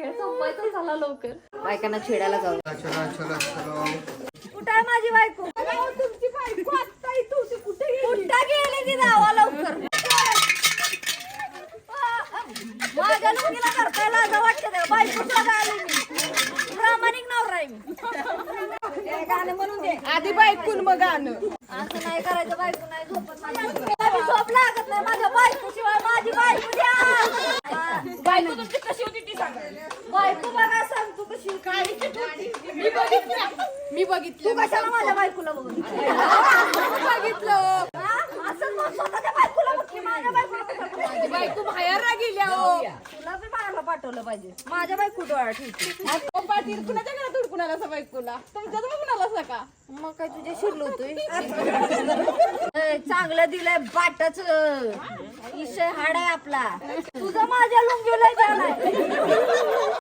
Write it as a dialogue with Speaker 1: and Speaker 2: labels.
Speaker 1: चला लवकर
Speaker 2: बायकांना छेडायला जाऊ.
Speaker 3: चला चला चला.
Speaker 2: कुठं आहे माझी बायको?
Speaker 1: तुमची बायको आता इथं होती, कुठे गेली?
Speaker 2: कुठं गेली ती जावा लवकर. माझ्या लुंगीला करताय लाज वाटते ते. बायको शोधा आली मी. प्रामाणिक नवरा आहे मी. ते गाणं म्हणून दे.
Speaker 1: आधी बायकून मग गाणं.
Speaker 2: असं नाही करायचं. बायको नाही झोपत माझी. मला झोप लागत नाही माझ्या बायको शिवाय. माझी बायको द्या.
Speaker 1: बायको तुमची कशी होती ती सांगा.
Speaker 2: बायको बघा सांग तू कशी काय.
Speaker 1: मी
Speaker 2: तू
Speaker 1: बघितलं
Speaker 2: कशाला माझ्या बायकोला बघितलं?
Speaker 1: बघितलं.
Speaker 2: असं मग स्वतःच्या बायकोला बघ, माझ्या बायकोला बघ.
Speaker 1: माझी बायको बाहेर गेल्या हो.
Speaker 2: तुला बी बाहेरला पाठवलं पाहिजे. माझ्या बायको डोळा ठेवते.
Speaker 1: पाटील कुणाच्या घरात हुडकून आला बायकोला? तुमच्याच बघून आला का?
Speaker 2: मग काय तुझ्या शिरलो होतोय. चांगलं दिलंय बाटच. विषय हाड आहे आपला. तुझं माझ्या लुंगीला जाणार.